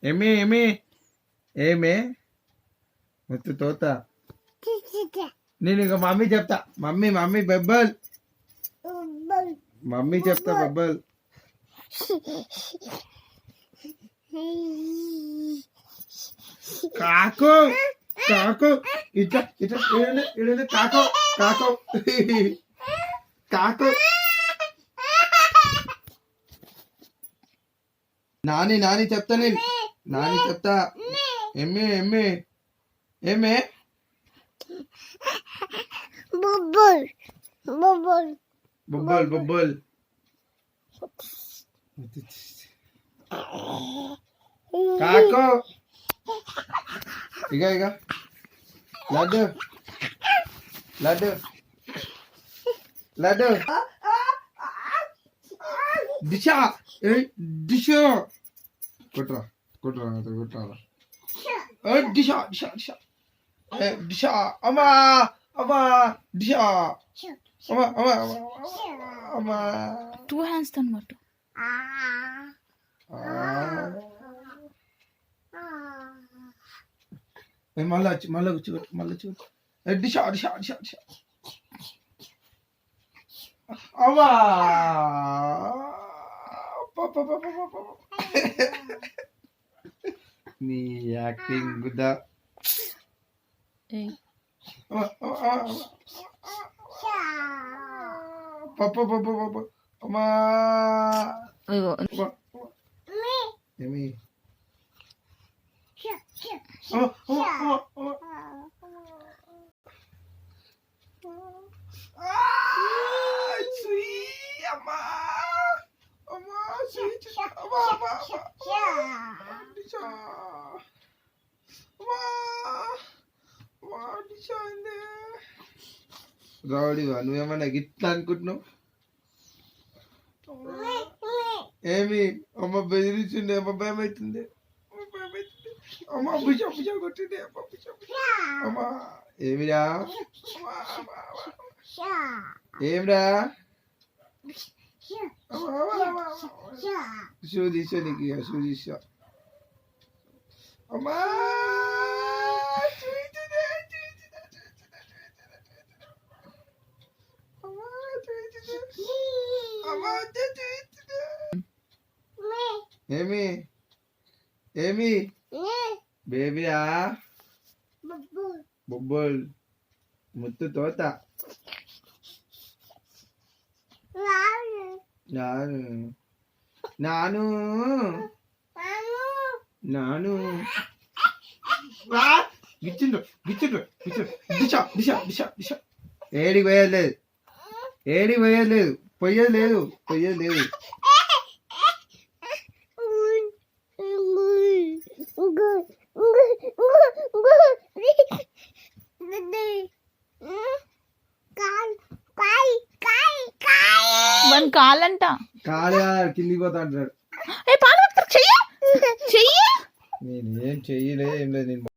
ఏమి ఏమి ఏమే ముత్తు తోత నేను ఇక మమ్మీ చెప్తా మమ్మీ మమ్మీ బబ్బల్ మమ్మీ చెప్తా బబ్బల్ కాకు కాకు ఇట్లా ఇట్లా ఇడ కాకు కాకు కాకు నాని నాని చెప్తా నేను నాని చెప్తా ఎమ్మె ఎమ్మె ఏమే బొబ్బల్ బొబ్బల్ బొబ్బల్ బొబ్బల్ కాకు ఇక ఇక లడ్డు లడ్డు లడ్డు దిశ దిశ కొట్రా కొట్రా కొట్రా దిశ దిశ దిశ దిశ అమ్మా అమ్మా దిశ అమ్మా అమ్మా అమ్మా 2 hands తో కొట్టు మళ్ళా మళ్ళీ వచ్చి మళ్ళీ వచ్చి దిశ దిశ దిశ దిశ అమ్మా నీ యాక్టింగ్ గుద్దా పప్ప పప్ప పప్ప అమ్మా ఏమి రావడివా నువ్వేమన్నా గిట్లా అనుకుంటున్నావు ఏమి అమ్మ బెదిరించిండే అమ్మ భయం అవుతుంది అమ్మ భుజ భుజ కొట్టిండే అమ్మ భుజ అమ్మ ఏమిరా ఏమిరా సూది సూదికి సూది అమ్మా ఏమి ఏమి బేబీయా బొబ్బుల్ ముత్తు తోత నాను నాను నాను గిచ్చిండ్రు గిచ్చిండ్రు గిచ్చిండ్రు దిశ దిశ దిశ దిశ ఏడికి పోయలేదు ఏడికి పోయలేదు పోయేది లేదు పోయేది లేదు కాలంట కాలే కిందికి పోతా అంటాడు నేనేం చెయ్యలే ఏం లేదు నేను